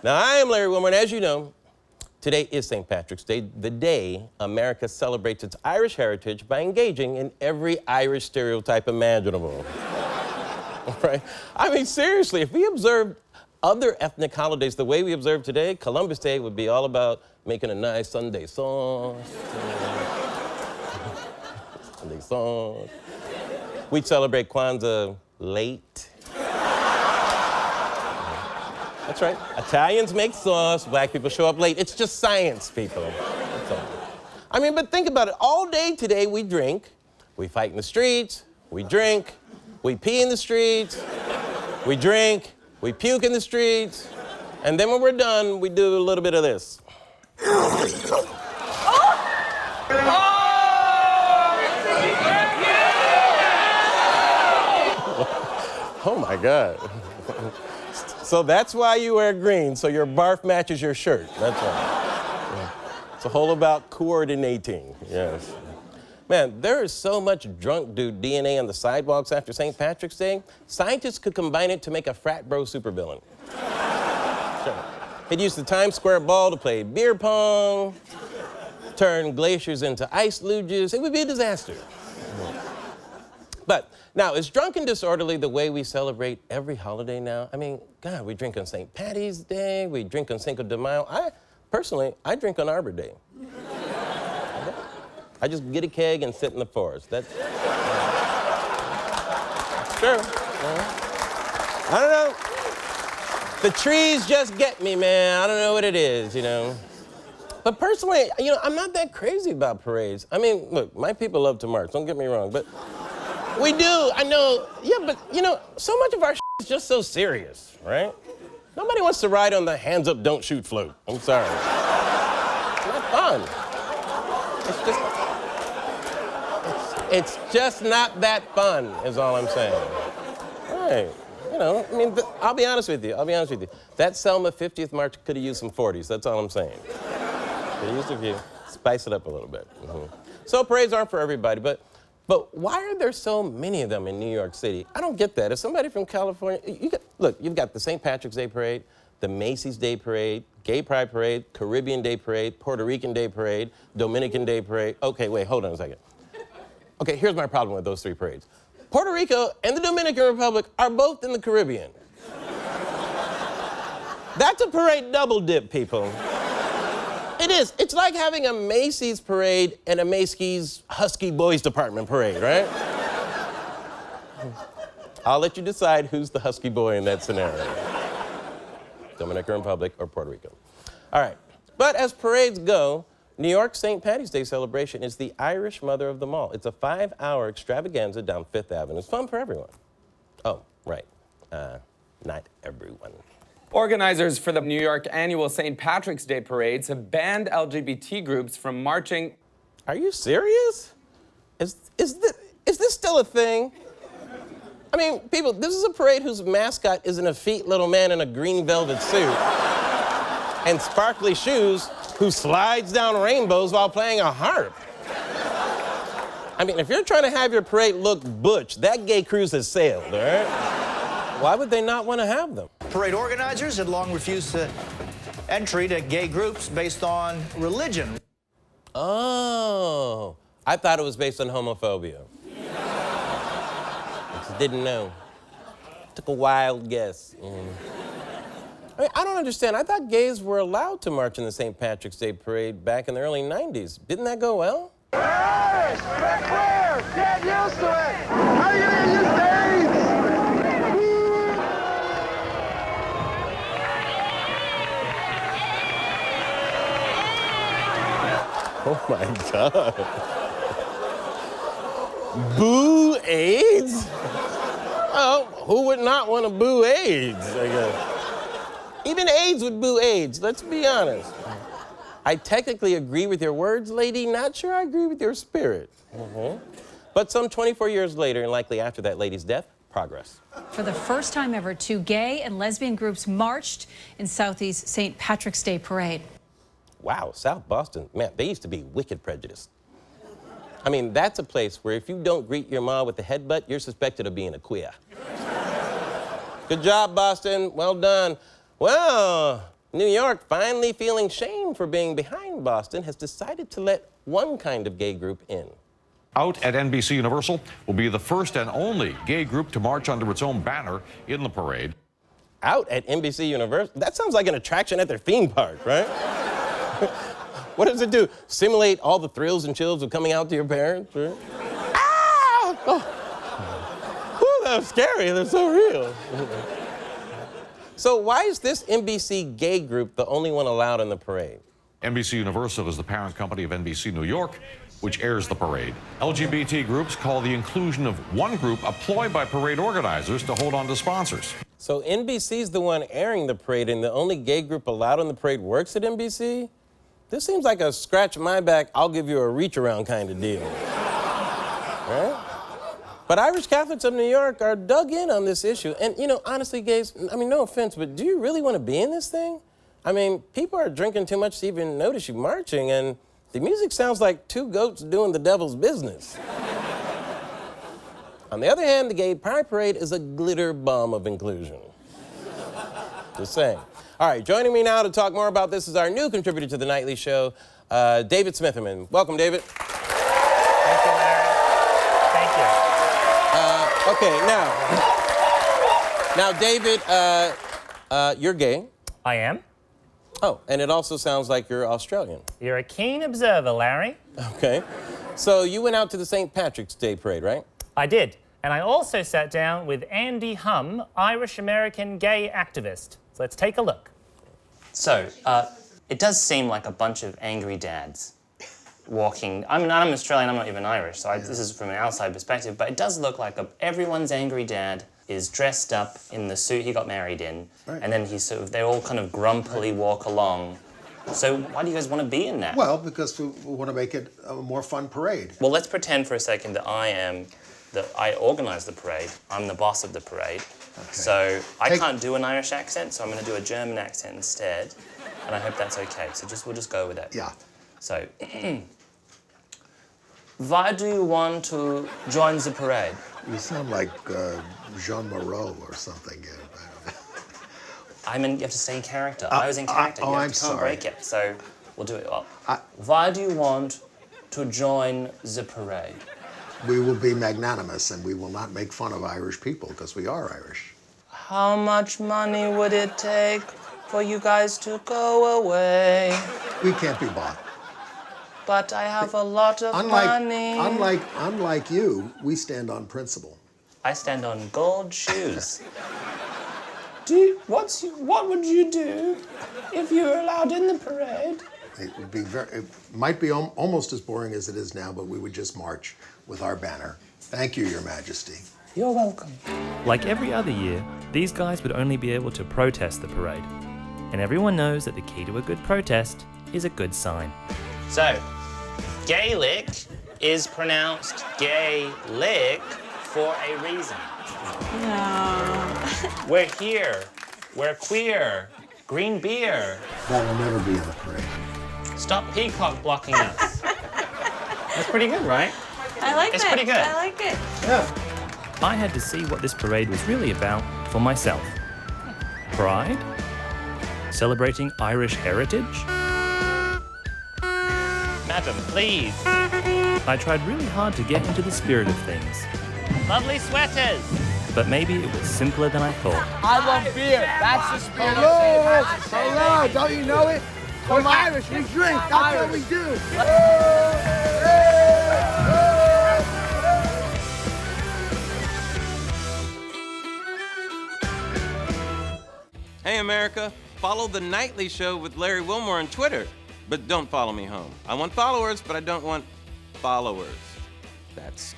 Now, I am Larry Wilmer, and as you know, today is St. Patrick's Day, the day America celebrates its Irish heritage by engaging in every Irish stereotype imaginable. Right? I mean, seriously, if we observed other ethnic holidays the way we observe today, Columbus Day would be all about making a nice Sunday sauce. Sunday sauce. We'd celebrate Kwanzaa late. That's right. Italians make sauce, black people show up late. It's just science, people. That's all. I mean, but think about it. All day today we drink, we fight in the streets, we drink, we pee in the streets, we drink, we puke in the streets, and then when we're done, we do a little bit of this. Oh my God. So that's why you wear green, so your barf matches your shirt. That's right. Yeah. It's a whole about coordinating, yes. Man, there is so much drunk dude DNA on the sidewalks after St. Patrick's Day, scientists could combine it to make a frat bro supervillain. Sure. He'd use the Times Square ball to play beer pong, turn glaciers into ice luges. It would be a disaster. But now, is drunk and disorderly the way we celebrate every holiday now? I mean, God, we drink on St. Patty's Day, we drink on Cinco de Mayo. Personally, I drink on Arbor Day. I just get a keg and sit in the forest. That's true. I don't know. The trees just get me, man. I don't know what it is, you know. But personally, you know, I'm not that crazy about parades. I mean, look, my people love to march, don't get me wrong, but we do, I know. Yeah, but, you know, so much of our is just so serious, right? Nobody wants to ride on the hands up, don't shoot float. I'm sorry. It's not fun. It's just not that fun, is all I'm saying. All right. You know, I mean, I'll be honest with you. That Selma 50th March could have used some 40s. That's all I'm saying. Could have used a few. Spice it up a little bit. So parades aren't for everybody, but why are there so many of them in New York City? I don't get that. As somebody from California, look, you've got the St. Patrick's Day Parade, the Macy's Day Parade, Gay Pride Parade, Caribbean Day Parade, Puerto Rican Day Parade, Dominican Day Parade. Okay, wait, hold on a second. Okay, here's my problem with those three parades. Puerto Rico and the Dominican Republic are both in the Caribbean. That's a parade double dip, people. It is. It's like having a Macy's parade and a Macy's Husky Boys Department parade, right? I'll let you decide who's the Husky boy in that scenario. Dominican Republic or Puerto Rico. All right. But as parades go, New York's St. Patty's Day celebration is the Irish mother of them all. It's a 5-hour extravaganza down Fifth Avenue. It's fun for everyone. Oh, right. Not everyone. Organizers for the New York annual St. Patrick's Day parades have banned LGBT groups from marching. Are you serious? Is this still a thing? I mean, people, this is a parade whose mascot is an effete little man in a green velvet suit and sparkly shoes who slides down rainbows while playing a harp. I mean, if you're trying to have your parade look butch, that gay cruise has sailed, all right? Why would they not want to have them? Parade organizers had long refused entry to gay groups based on religion. Oh, I thought it was based on homophobia. I just didn't know. Took a wild guess. I mean, I don't understand. I thought gays were allowed to march in the St. Patrick's Day Parade back in the early 90s. Didn't that go well? Irish! We're queer! Get used to it! How are you gonna use AIDS? Oh my God. Boo AIDS? Oh, who would not want to boo AIDS, I guess. Even AIDS would boo AIDS, let's be honest. I technically agree with your words, lady. Not sure I agree with your spirit. But some 24 years later, and likely after that lady's death, progress. For the first time ever, 2 gay and lesbian groups marched in Southeast St. Patrick's Day Parade. Wow, South Boston, man, they used to be wicked prejudiced. I mean, that's a place where if you don't greet your mom with a headbutt, you're suspected of being a queer. Good job, Boston. Well done. Well, New York, finally feeling shame for being behind Boston, has decided to let one kind of gay group in. Out at NBC Universal will be the first and only gay group to march under its own banner in the parade. Out at NBC Universal? That sounds like an attraction at their theme park, right? What does it do? Simulate all the thrills and chills of coming out to your parents, right? Ah! Oh. Ooh, that was scary. They're so real. So why is this NBC gay group the only one allowed in the parade? NBC Universal is the parent company of NBC New York, which airs the parade. LGBT groups call the inclusion of one group a ploy by parade organizers to hold on to sponsors. So NBC's the one airing the parade, and the only gay group allowed on the parade works at NBC? This seems like a scratch my back, I'll give you a reach around kind of deal. Right? But Irish Catholics of New York are dug in on this issue. And, you know, honestly, gays, I mean, no offense, but do you really want to be in this thing? I mean, people are drinking too much to even notice you marching, and the music sounds like two goats doing the devil's business. On the other hand, the Gay Pride Parade is a glitter bomb of inclusion. Just saying. All right, joining me now to talk more about this is our new contributor to The Nightly Show, David Smithyman. Welcome, David. Thank you, Larry. Thank you. Okay, now, David, you're gay. I am. Oh, and it also sounds like you're Australian. You're a keen observer, Larry. Okay. So you went out to the St. Patrick's Day Parade, right? I did. And I also sat down with Andy Hum, Irish-American gay activist. So let's take a look. So, it does seem like a bunch of angry dads walking. I mean, I'm Australian, I'm not even Irish, so this is from an outside perspective, but it does look like everyone's angry dad is dressed up in the suit he got married in, and then they all kind of grumpily walk along. So why do you guys want to be in that? Well, because we want to make it a more fun parade. Well, let's pretend for a second that I organize the parade. I'm the boss of the parade. Okay. So I can't do an Irish accent, so I'm going to do a German accent instead, and I hope that's okay. So we'll just go with that. Yeah. So, why do you want to join the parade? You sound like Jean Moreau or something. I mean, you have to stay in character. I was in character. I'm can't sorry. break it. So we'll do it up. Why do you want to join the parade? We will be magnanimous and we will not make fun of Irish people because we are Irish. How much money would it take for you guys to go away? We can't be bought. But I have a lot of money. Unlike you, we stand on principle. I stand on gold shoes. What would you do if you were allowed in the parade? It might be almost as boring as it is now, but we would just march with our banner. Thank you, Your Majesty. You're welcome. Like every other year, these guys would only be able to protest the parade. And everyone knows that the key to a good protest is a good sign. So, Gaelic is pronounced gay-lick for a reason. No. We're here. We're queer. Green beer. That will never be in the parade. Stop peacock blocking us. That's pretty good, right? I like it. It's pretty good. I like it. Yeah. I had to see what this parade was really about for myself. Pride? Celebrating Irish heritage? Madam, please. I tried really hard to get into the spirit of things. Lovely sweaters. But maybe it was simpler than I thought. I love beer. That's the spirit of St. Patrick's Day. Hello, don't you know it? We're Irish. We drink. That's what we do. Hey, America, follow The Nightly Show with Larry Wilmore on Twitter. But don't follow me home. I want followers, but I don't want followers. That's